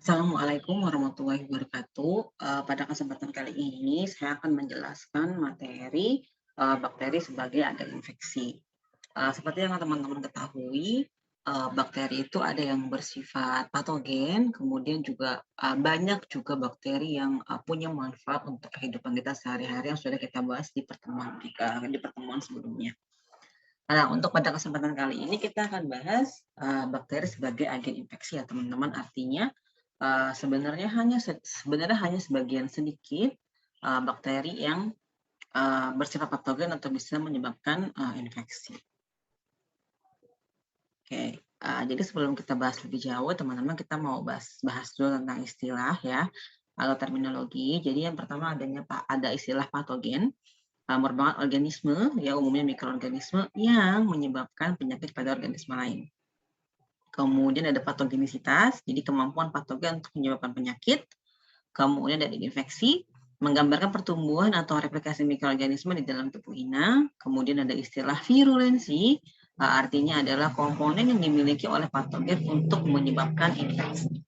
Assalamualaikum warahmatullahi wabarakatuh. Pada kesempatan kali ini saya akan menjelaskan materi bakteri sebagai agen infeksi. Seperti yang teman-teman ketahui, bakteri itu ada yang bersifat patogen, kemudian juga banyak juga bakteri yang punya manfaat untuk kehidupan kita sehari-hari yang sudah kita bahas di pertemuan sebelumnya. Nah, untuk pada kesempatan kali ini kita akan bahas bakteri sebagai agen infeksi ya teman-teman. Artinya sebenarnya hanya sebagian sedikit bakteri yang bersifat patogen atau bisa menyebabkan infeksi. Oke, jadi sebelum kita bahas lebih jauh, teman-teman kita mau bahas dulu tentang istilah ya atau terminologi. Jadi yang pertama ada istilah patogen, merupakan organisme ya umumnya mikroorganisme yang menyebabkan penyakit pada organisme lain. Kemudian ada patogenisitas, jadi kemampuan patogen untuk menyebabkan penyakit. Kemudian ada infeksi, menggambarkan pertumbuhan atau replikasi mikroorganisme di dalam tubuh inang. Kemudian ada istilah virulensi, artinya adalah komponen yang dimiliki oleh patogen untuk menyebabkan infeksi.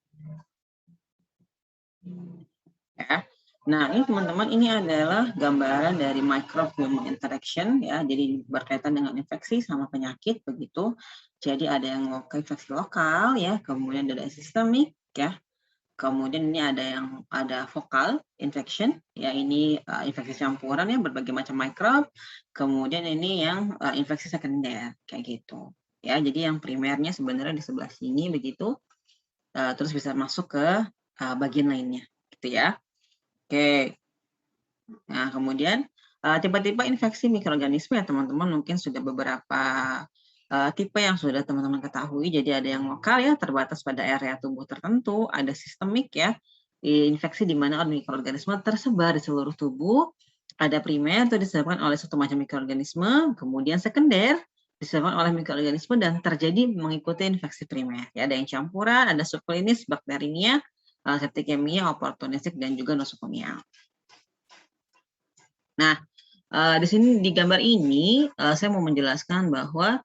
Ya. Nah, ini teman-teman, ini adalah gambaran dari microbiome interaction ya. Jadi berkaitan dengan infeksi sama penyakit begitu. Jadi ada yang infeksi lokal ya, kemudian ada sistemik ya. Kemudian ini ada vokal infection ya, ini infeksi campuran ya berbagai macam mikrob. Kemudian ini yang infeksi sekunder kayak gitu. Ya, jadi yang primernya sebenarnya di sebelah sini begitu. Terus bisa masuk ke bagian lainnya gitu ya. Oke. Nah, kemudian tipe-tipe infeksi mikroorganisme ya teman-teman mungkin sudah beberapa tipe yang sudah teman-teman ketahui. Jadi ada yang lokal ya, terbatas pada area tubuh tertentu, ada sistemik ya, infeksi di mana mikroorganisme tersebar di seluruh tubuh, ada primer itu disebabkan oleh satu macam mikroorganisme, kemudian sekunder disebabkan oleh mikroorganisme dan terjadi mengikuti infeksi primer. Ya, ada yang campuran, ada subklinis, bakterinia, septikemia, opportunistik, dan juga nosocomial. Nah, di sini di gambar ini saya mau menjelaskan bahwa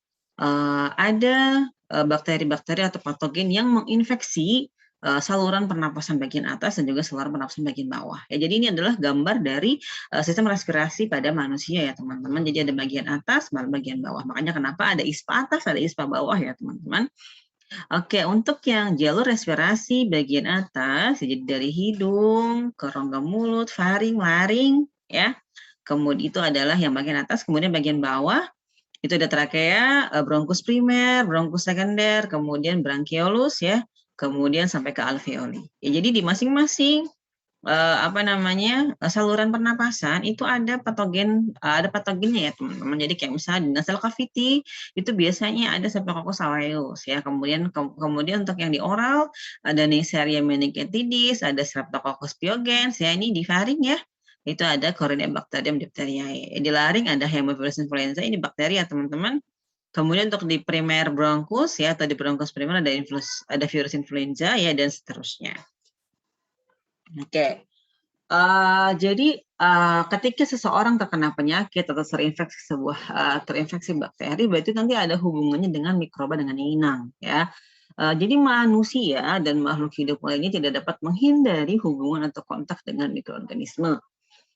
ada bakteri-bakteri atau patogen yang menginfeksi saluran pernapasan bagian atas dan juga saluran pernapasan bagian bawah. Ya, jadi ini adalah gambar dari sistem respirasi pada manusia ya teman-teman. Jadi ada bagian atas, bagian bawah. Makanya kenapa ada ispa atas, ada ispa bawah ya teman-teman. Oke, untuk yang jalur respirasi bagian atas, jadi dari hidung ke rongga mulut, faring, laring, ya. Kemudian itu adalah yang bagian atas, kemudian bagian bawah itu ada trakea, bronkus primer, bronkus sekunder, kemudian bronkiolus ya, kemudian sampai ke alveoli. Ya, jadi di masing-masing saluran pernapasan itu ada patogennya ya teman-teman. Jadi kayak misalnya di nasal cavity itu biasanya ada Staphylococcus aureus ya. Kemudian untuk yang di oral ada Neisseria meningitidis, ada Streptococcus pyogens ya, ini di faring ya. Itu ada Corynebacterium diphtheriae. Di laring ada Haemophilus influenza, ini bakteri ya teman-teman. Kemudian untuk di primer bronchus ya atau di bronchus primer ada virus influenza ya dan seterusnya. Oke. Jadi ketika seseorang terkena penyakit atau terinfeksi bakteri, berarti nanti ada hubungannya dengan mikroba dengan inang ya. Jadi manusia dan makhluk hidup lainnya tidak dapat menghindari hubungan atau kontak dengan mikroorganisme.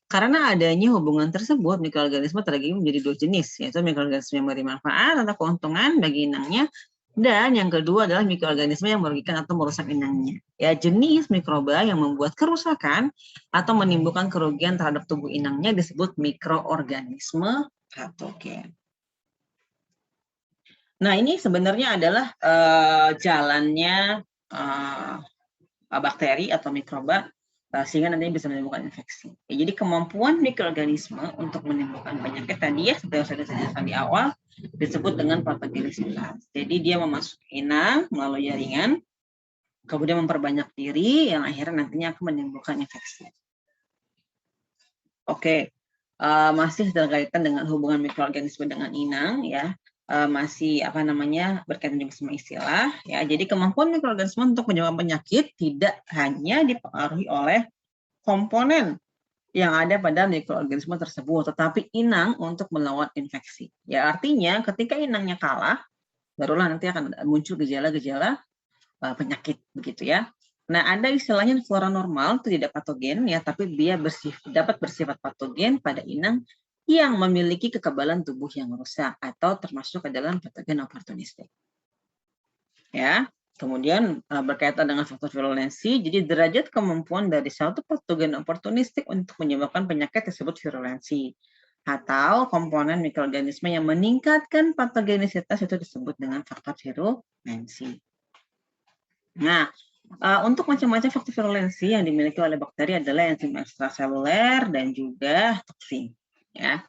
Karena adanya hubungan tersebut, mikroorganisme terbagi menjadi dua jenis, yaitu mikroorganisme yang memberi manfaat atau keuntungan bagi inangnya, dan yang kedua adalah mikroorganisme yang merugikan atau merusak inangnya. Ya, jenis mikroba yang membuat kerusakan atau menimbulkan kerugian terhadap tubuh inangnya disebut mikroorganisme patogen. Nah, ini sebenarnya adalah jalannya bakteri atau mikroba sehingga nanti bisa menimbulkan infeksi. Ya, jadi kemampuan mikroorganisme untuk menimbulkan penyakit tadi ya, seperti yang saya jelaskan di awal, disebut dengan patogenisitas. Jadi dia memasuki inang melalui jaringan, kemudian memperbanyak diri, yang akhirnya nantinya akan menimbulkan infeksi. Oke, masih berkaitan dengan hubungan mikroorganisme dengan inang ya. Masih berkaitan juga sama istilah ya. Jadi kemampuan mikroorganisme untuk menyebabkan penyakit tidak hanya dipengaruhi oleh komponen yang ada pada mikroorganisme tersebut, tetapi inang untuk melawan infeksi. Ya, artinya ketika inangnya kalah, barulah nanti akan muncul gejala-gejala penyakit begitu ya. Nah, ada istilahnya flora normal itu tidak patogen ya, tapi dia dapat bersifat patogen pada inang yang memiliki kekebalan tubuh yang rusak atau termasuk ke dalam patogen oportunistik. Ya. Kemudian berkaitan dengan faktor virulensi, jadi derajat kemampuan dari suatu patogen oportunistik untuk menyebabkan penyakit disebut virulensi. Atau komponen mikroorganisme yang meningkatkan patogenisitas itu disebut dengan faktor virulensi. Nah, untuk macam-macam faktor virulensi yang dimiliki oleh bakteri adalah enzim ekstraseluler dan juga toksin. Ya.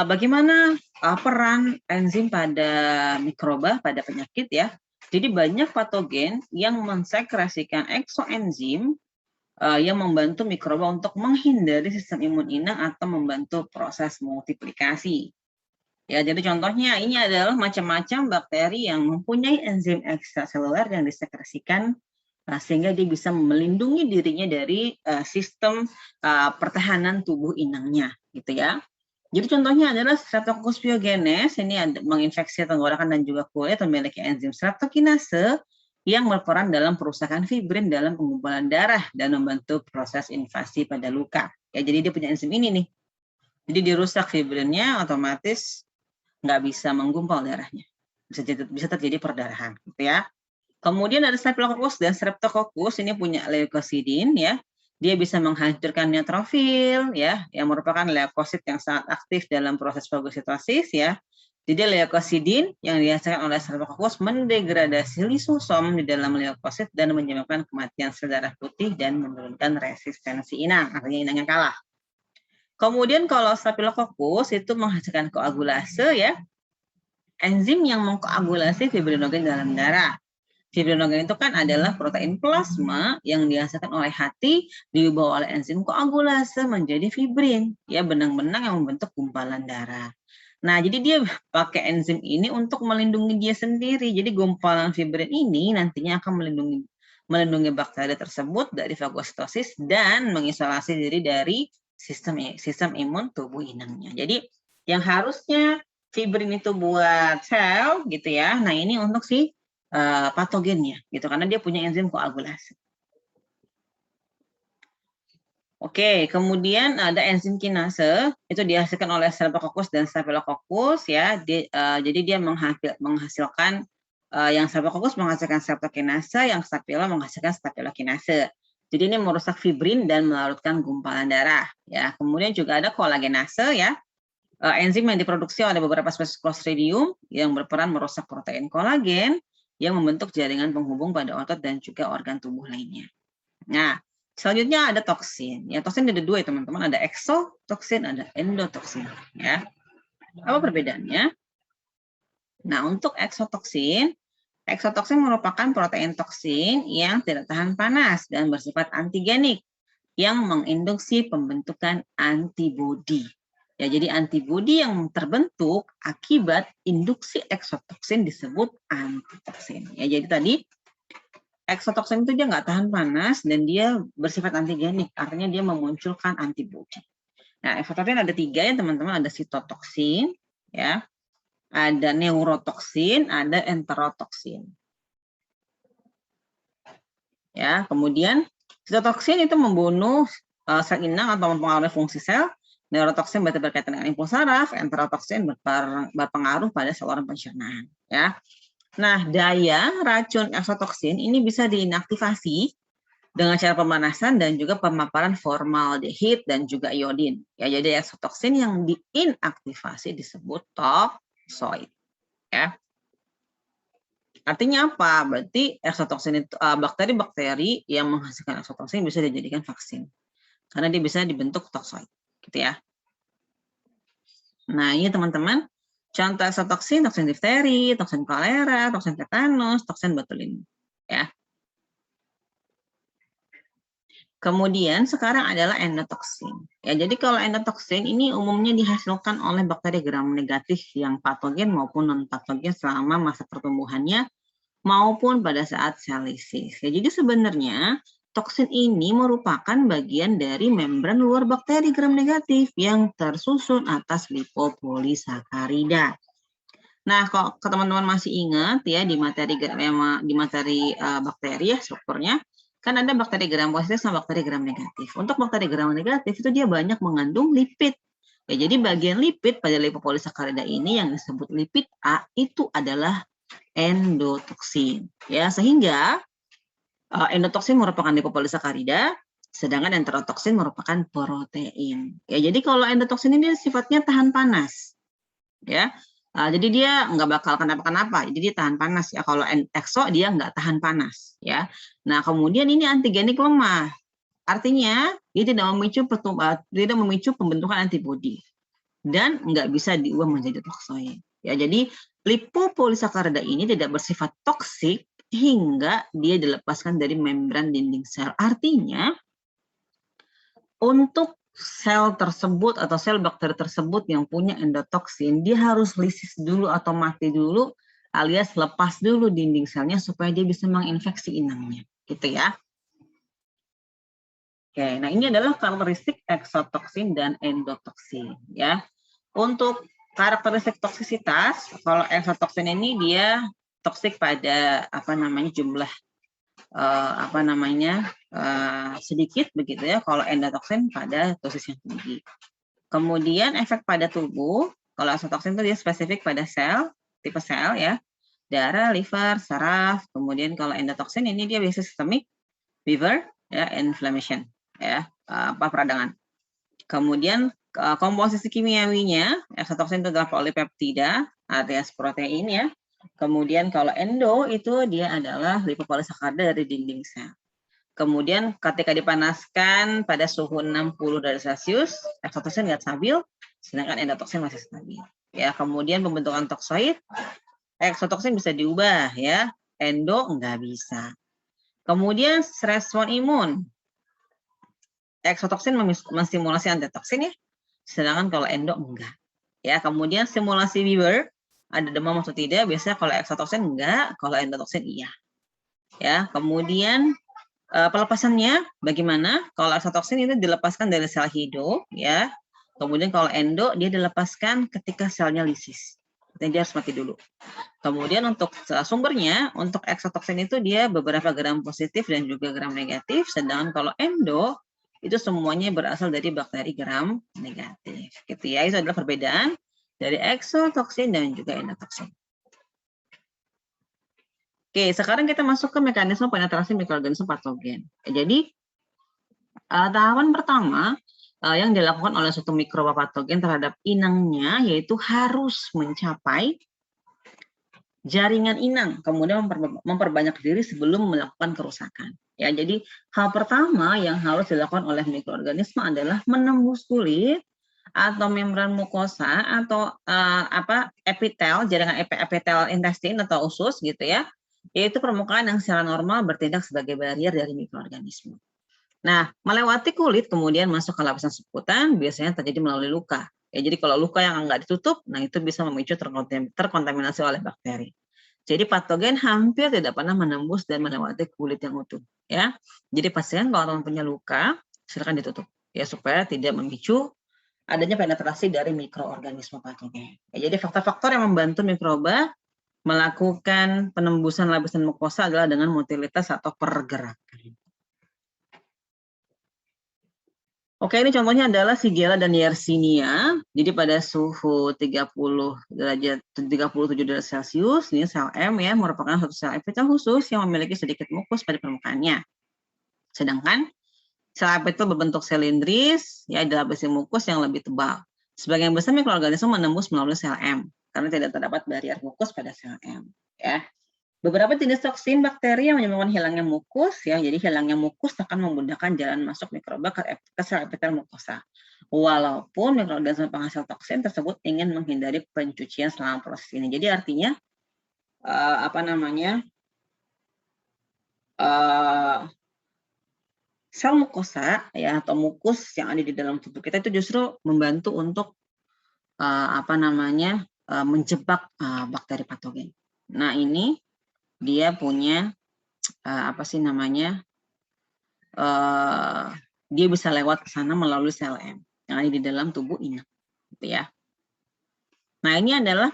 Bagaimana peran enzim pada mikroba, pada penyakit ya? Jadi banyak patogen yang mensekresikan eksoenzim yang membantu mikroba untuk menghindari sistem imun inang atau membantu proses multiplikasi. Ya, jadi contohnya ini adalah macam-macam bakteri yang mempunyai enzim ekstraseluler yang disekresikan sehingga dia bisa melindungi dirinya dari sistem pertahanan tubuh inangnya, gitu ya. Jadi contohnya adalah Streptococcus pyogenes, ini menginfeksi tenggorokan dan juga kulit, memiliki enzim streptokinase yang berperan dalam perusakan fibrin dalam pengumpulan darah dan membantu proses invasi pada luka. Ya, jadi dia punya enzim ini nih. Jadi dirusak fibrinnya, otomatis nggak bisa menggumpal darahnya. Bisa terjadi perdarahan, gitu ya. Kemudian ada Staphylococcus dan Streptococcus, ini punya leukosidin ya. Dia bisa menghancurkan neutrofil ya, yang merupakan leukosit yang sangat aktif dalam proses fagositosis ya. Jadi leukosidin yang dihasilkan oleh Streptococcus mendegradasi lisosom di dalam leukosit dan menyebabkan kematian sel darah putih dan menurunkan resistensi inang, artinya inangnya kalah. Kemudian kalau Staphylococcus itu menghasilkan koagulase ya, enzim yang mengkoagulasi fibrinogen dalam darah. Fibrinogen itu kan adalah protein plasma yang dihasilkan oleh hati, diubah oleh enzim koagulase menjadi fibrin, ya benang-benang yang membentuk gumpalan darah. Nah, jadi dia pakai enzim ini untuk melindungi dia sendiri. Jadi gumpalan fibrin ini nantinya akan melindungi bakteri tersebut dari fagositosis dan mengisolasi diri dari sistem imun tubuh inangnya. Jadi yang harusnya fibrin itu buat sel gitu ya. Nah, ini untuk si patogennya gitu karena dia punya enzim koagulasi. Oke, kemudian ada enzim kinase itu dihasilkan oleh Streptococcus dan Staphylococcus ya. Jadi dia menghasilkan yang Streptococcus menghasilkan streptokinase, yang Staphylo menghasilkan staphylokinase. Jadi ini merusak fibrin dan melarutkan gumpalan darah ya. Kemudian juga ada kolagenase ya. Enzim yang diproduksi oleh beberapa spesies Clostridium yang berperan merusak protein kolagen yang membentuk jaringan penghubung pada otot dan juga organ tubuh lainnya. Nah, selanjutnya ada toksin. Ya, toksin ada dua ya teman-teman, ada eksotoksin, ada endotoksin. Ya, apa perbedaannya? Nah, untuk eksotoksin merupakan protein toksin yang tidak tahan panas dan bersifat antigenik yang menginduksi pembentukan antibodi. Ya, jadi antibodi yang terbentuk akibat induksi eksotoksin disebut antitoksin. Ya, jadi tadi eksotoksin itu dia nggak tahan panas dan dia bersifat antigenik, artinya dia memunculkan antibodi. Nah, eksotoksin ada 3 ya teman-teman, ada sitotoksin, ya, ada neurotoksin, ada enterotoksin. Ya, kemudian sitotoksin itu membunuh sel inang atau mempengaruhi fungsi sel. Neurotoksin berarti berkaitan dengan impuls saraf, enterotoksin berpengaruh pada saluran pencernaan. Ya. Nah, daya racun eksotoksin ini bisa diinaktivasi dengan cara pemanasan dan juga pemaparan formaldehid dan juga iodin. Ya, jadi eksotoksin yang diinaktivasi disebut toksoid. Ya. Artinya apa? Berarti eksotoksin itu bakteri-bakteri yang menghasilkan eksotoksin bisa dijadikan vaksin. Karena dia bisa dibentuk toksoid, gitu ya. Nah, ini teman-teman, contoh eksotoksin, toksin difteri, toksin kolera, toksin tetanus, toksin botulinum, ya. Kemudian sekarang adalah endotoksin. Ya, jadi kalau endotoksin ini umumnya dihasilkan oleh bakteri gram negatif yang patogen maupun non patogen selama masa pertumbuhannya maupun pada saat sel lisis. Ya, jadi sebenarnya toksin ini merupakan bagian dari membran luar bakteri gram negatif yang tersusun atas lipopolisakarida. Nah, kalau teman-teman masih ingat ya di materi bakteri ya strukturnya, kan ada bakteri gram positif sama bakteri gram negatif. Untuk bakteri gram negatif itu dia banyak mengandung lipid. Ya, jadi bagian lipid pada lipopolisakarida ini yang disebut lipid A itu adalah endotoksin. Ya, sehingga endotoksin merupakan lipopolisakarida, sedangkan enterotoksin merupakan protein. Ya, jadi kalau endotoksin ini sifatnya tahan panas. Ya, jadi dia nggak bakal kenapa-kenapa, jadi dia tahan panas ya. Kalau exo dia nggak tahan panas ya. Nah, kemudian ini antigenik lemah, artinya dia tidak memicu pembentukan antibodi dan nggak bisa diubah menjadi toksoid. Ya, jadi lipopolisakarida ini tidak bersifat toksik hingga dia dilepaskan dari membran dinding sel. Artinya untuk sel tersebut atau sel bakteri tersebut yang punya endotoksin, dia harus lisis dulu atau mati dulu, alias lepas dulu dinding selnya supaya dia bisa menginfeksi inangnya, gitu ya. Oke, nah ini adalah karakteristik eksotoksin dan endotoksin, ya. Untuk karakteristik toksisitas, kalau eksotoksin ini dia toksik pada jumlah sedikit begitu ya. Kalau endotoksin pada dosis yang tinggi. Kemudian efek pada tubuh, kalau eksotoksin itu dia spesifik pada sel, tipe sel ya, darah, liver, saraf. Kemudian kalau endotoksin ini dia biasa sistemik, fever, ya, inflammation, ya, peradangan. Kemudian komposisi kimiawinya, eksotoksin itu adalah polipeptida, alias protein ya. Kemudian kalau endo itu dia adalah lipopolisakarida dari dinding sel. Kemudian ketika dipanaskan pada suhu 60 derajat Celcius, eksotoksin nggak stabil, sedangkan endotoksin masih stabil. Ya, kemudian pembentukan toksoid, eksotoksin bisa diubah ya, endo nggak bisa. Kemudian respon imun, eksotoksin menstimulasi antitoksin ya, sedangkan kalau endo enggak. Ya, kemudian stimulasi Weber, ada demam atau tidak, biasanya kalau eksotoksin enggak, kalau endotoksin iya. Ya, kemudian pelepasannya bagaimana? Kalau eksotoksin itu dilepaskan dari sel hidup, ya. Kemudian kalau endo dia dilepaskan ketika selnya lisis. Jadi dia harus mati dulu. Kemudian untuk sumbernya, untuk eksotoksin itu dia beberapa gram positif dan juga gram negatif, sedangkan kalau endo itu semuanya berasal dari bakteri gram negatif. Gitu ya, itu adalah perbedaan dari eksotoksin dan juga endotoksin. Oke, sekarang kita masuk ke mekanisme penetrasi mikroorganisme patogen. Jadi, tahapan pertama yang dilakukan oleh suatu mikroba patogen terhadap inangnya yaitu harus mencapai jaringan inang, kemudian memperbanyak diri sebelum melakukan kerusakan. Ya, jadi hal pertama yang harus dilakukan oleh mikroorganisme adalah menembus kulit atau membran mukosa atau epitel, jaringan epitel intestin atau usus gitu ya, yaitu permukaan yang secara normal bertindak sebagai barier dari mikroorganisme. Nah, melewati kulit kemudian masuk ke lapisan subkutan biasanya terjadi melalui luka. Ya, jadi kalau luka yang nggak ditutup, nah itu bisa memicu terkontaminasi oleh bakteri. Jadi patogen hampir tidak pernah menembus dan melewati kulit yang utuh. Ya, jadi pasien kalau teman punya luka, silakan ditutup ya supaya tidak memicu adanya penetrasi dari mikroorganisme patogen. Ya, jadi faktor-faktor yang membantu mikroba melakukan penembusan lapisan mukosa adalah dengan motilitas atau pergerakan. Oke, ini contohnya adalah Shigella dan Yersinia. Jadi pada suhu 37 derajat Celcius, ini sel M ya, merupakan suatu sel epitel khusus yang memiliki sedikit mukus pada permukaannya. Sedangkan sel epitel berbentuk silindris, ya dilapisi mukus yang lebih tebal. Sebagian besar mikroorganisme menembus melalui sel M karena tidak terdapat barier mukus pada sel M. Ya. Beberapa jenis toksin bakteri yang menyebabkan hilangnya mukus, ya, jadi hilangnya mukus akan memudahkan jalan masuk mikroba ke sel epitel mukosa. Walaupun mikroorganisme penghasil toksin tersebut ingin menghindari pencucian selama proses ini. Jadi artinya sel mukosa ya atau mukus yang ada di dalam tubuh kita itu justru membantu untuk menjebak bakteri patogen. Nah, ini dia punya dia bisa lewat ke sana melalui sel M yang ada di dalam tubuh inang, gitu ya. Nah, ini adalah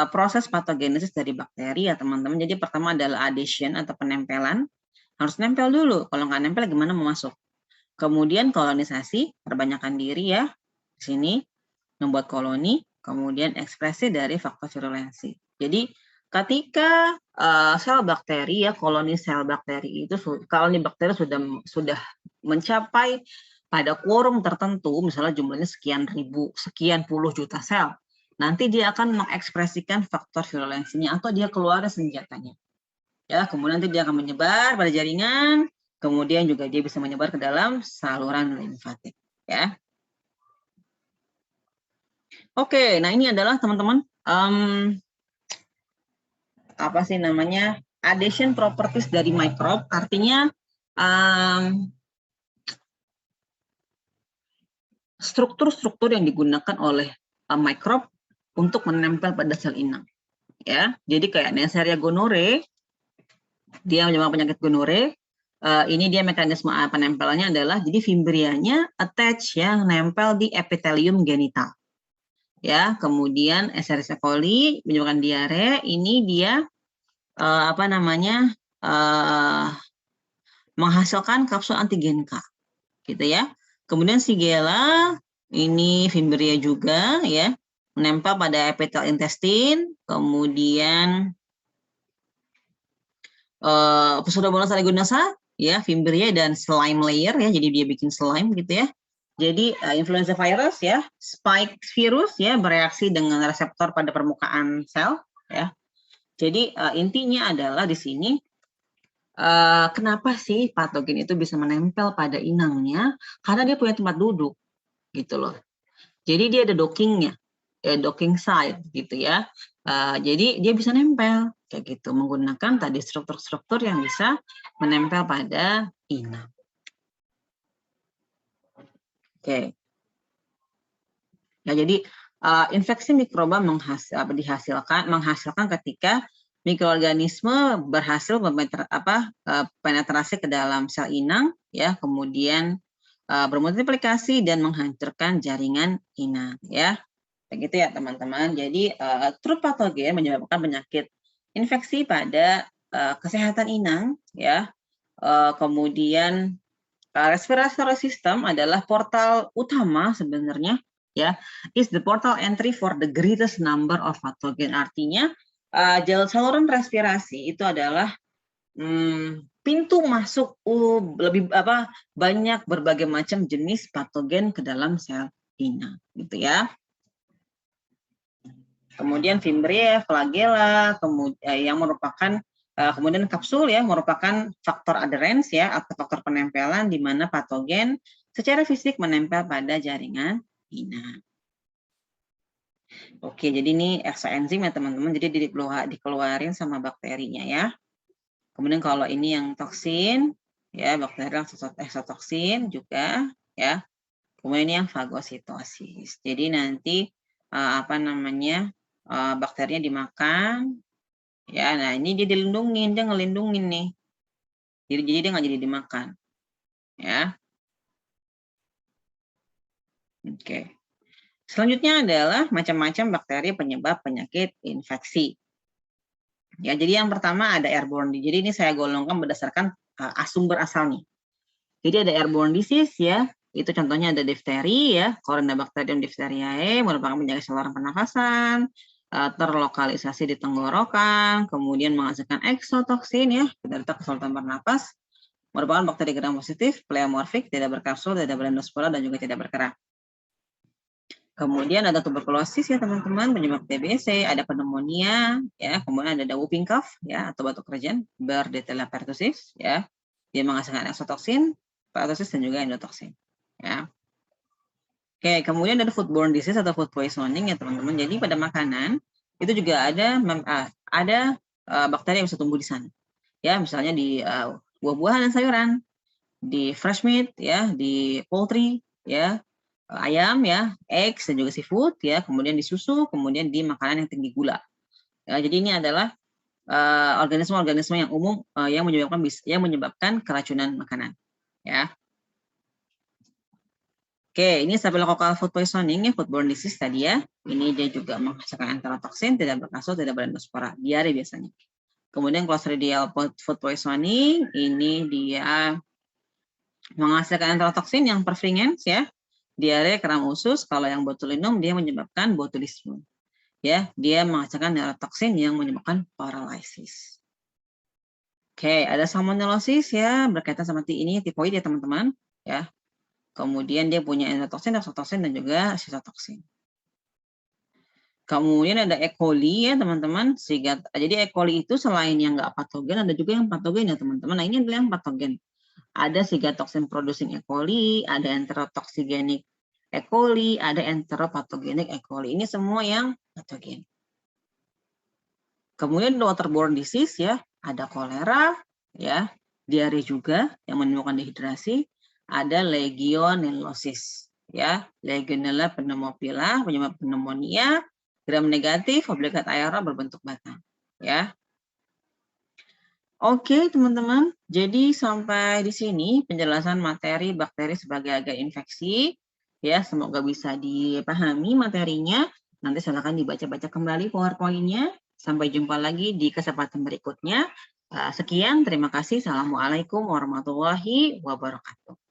proses patogenesis dari bakteri ya teman-teman. Jadi pertama adalah adhesion atau penempelan. Harus nempel dulu. Kalau nggak nempel gimana mau masuk? Kemudian kolonisasi, perbanyakan diri ya. Di sini membuat koloni, kemudian ekspresi dari faktor virulensi. Jadi ketika sel bakteri ya, koloni sel bakteri itu, koloni bakteri sudah mencapai pada quorum tertentu, misalnya jumlahnya sekian ribu, sekian puluh juta sel, nanti dia akan mengekspresikan faktor virulensinya atau dia keluar senjatanya. Ya, kemudian nanti dia akan menyebar pada jaringan, kemudian juga dia bisa menyebar ke dalam saluran limfatik. Ya. Oke, nah ini adalah teman-teman apa sih namanya adhesion properties dari microbe, artinya struktur-struktur yang digunakan oleh microbe untuk menempel pada sel inang. Ya, jadi kayak Neisseria gonorrhoeae, dia menyebabkan penyakit gonorrhoeae. Ini dia mekanisme penempelannya adalah jadi fimbrianya attach yang nempel di epithelium genital. Ya, kemudian Escherichia coli menyebabkan diare, ini dia apa namanya menghasilkan kapsul antigen K, gitu ya. Kemudian Shigella ini Fimbria juga ya, menempel pada epitel intestin, kemudian Pseudomonas aeruginosa ya, Fimbria dan slime layer ya, jadi dia bikin slime gitu ya. Jadi influenza virus ya, spike virus ya bereaksi dengan reseptor pada permukaan sel ya. Jadi intinya adalah di sini kenapa sih patogen itu bisa menempel pada inangnya? Karena dia punya tempat duduk gitu loh. Jadi dia ada dockingnya, docking side gitu ya. Jadi dia bisa nempel kayak gitu menggunakan tadi struktur-struktur yang bisa menempel pada inang. Oke. Ya, jadi infeksi mikroba menghasilkan ketika mikroorganisme berhasil penetrasi ke dalam sel inang, ya, kemudian bermultiplikasi dan menghancurkan jaringan inang, ya, begitu ya teman-teman. Jadi true patogen menyebabkan penyakit infeksi pada kesehatan inang, ya, kemudian respiratory system adalah portal utama sebenarnya, ya, is the portal entry for the greatest number of pathogen. Artinya saluran respirasi itu adalah pintu masuk lebih banyak berbagai macam jenis patogen ke dalam sel inang, gitu ya. Kemudian Fimbria, Flagella, yang merupakan kemudian kapsul ya merupakan faktor adherens ya atau faktor penempelan di mana patogen secara fisik menempel pada jaringan inang. Oke, jadi ini eksoenzim ya teman-teman, jadi dikeluarin sama bakterinya ya. Kemudian kalau ini yang toksin ya, bakteri eksotoksin juga ya. Kemudian ini yang fagositosis. Jadi nanti apa namanya bakterinya dimakan. Ya, nah ini dia dilindungin, dia ngelindungin nih. Jadi dia nggak jadi dimakan. Ya. Oke. Selanjutnya adalah macam-macam bakteri penyebab penyakit infeksi. Ya, jadi yang pertama ada airborne. Jadi ini saya golongkan berdasarkan sumber asalnya. Jadi ada airborne disease ya. Itu contohnya ada difteri ya, Corynebacterium diphtheriae merupakan penyakit saluran pernafasan, terlokalisasi di tenggorokan, kemudian menghasilkan eksotoksin ya, dari saluran pernapas, merupakan bakteri gram positif, pleomorfik, tidak berkapsul, tidak berendospora, dan juga tidak berkerah. Kemudian ada tuberkulosis ya teman-teman, penyebab TBC, ada pneumonia ya, kemudian ada whooping cough ya atau batuk kerajan, Bordetella pertussis ya. Dia menghasilkan eksotoksin, pertussis dan juga endotoksin ya. Oke, kemudian ada foodborne disease atau food poisoning ya teman-teman. Jadi pada makanan itu juga ada bakteri yang bisa tumbuh di sana. Ya, misalnya di buah-buahan dan sayuran, di fresh meat ya, di poultry ya, ayam ya, eggs dan juga seafood ya, kemudian di susu, kemudian di makanan yang tinggi gula. Ya, jadi ini adalah organisme-organisme yang umum yang menyebabkan keracunan makanan ya. Oke, ini staphylococcal food poisoning ya, foodborne disease tadi ya. Ini dia juga menghasilkan enterotoksin, tidak berkasus, tidak berendospora, diare biasanya. Kemudian Clostridial food poisoning, ini dia menghasilkan enterotoksin yang perfringens ya. Diare, kram usus, kalau yang botulinum dia menyebabkan botulisme. Ya, dia menghasilkan enterotoksin yang menyebabkan paralysis. Oke, ada salmonellosis ya, berkaitan sama ini tipoid ya teman-teman, ya. Kemudian dia punya endotoksin, toxotoksin, dan juga cytotoxin. Kemudian ada E. coli ya teman-teman. Jadi E. coli itu selain yang nggak patogen, ada juga yang patogen ya teman-teman. Nah ini adalah yang patogen. Ada citotoxin producing E. coli, ada enterotoxigenic E. coli, ada enteropatogenic E. coli. Ini semua yang patogen. Kemudian waterborne disease ya, ada kolera, ya, diare juga yang menimbulkan dehidrasi, ada legionellosis, ya, Legionella pneumophila penyebab pneumonia, gram negatif, obligat aerol berbentuk batang, ya. Oke teman-teman, jadi sampai di sini penjelasan materi bakteri sebagai agen infeksi, ya, semoga bisa dipahami materinya. Nanti silakan dibaca-baca kembali PowerPoint-nya. Sampai jumpa lagi di kesempatan berikutnya. Sekian, terima kasih. Assalamualaikum warahmatullahi wabarakatuh.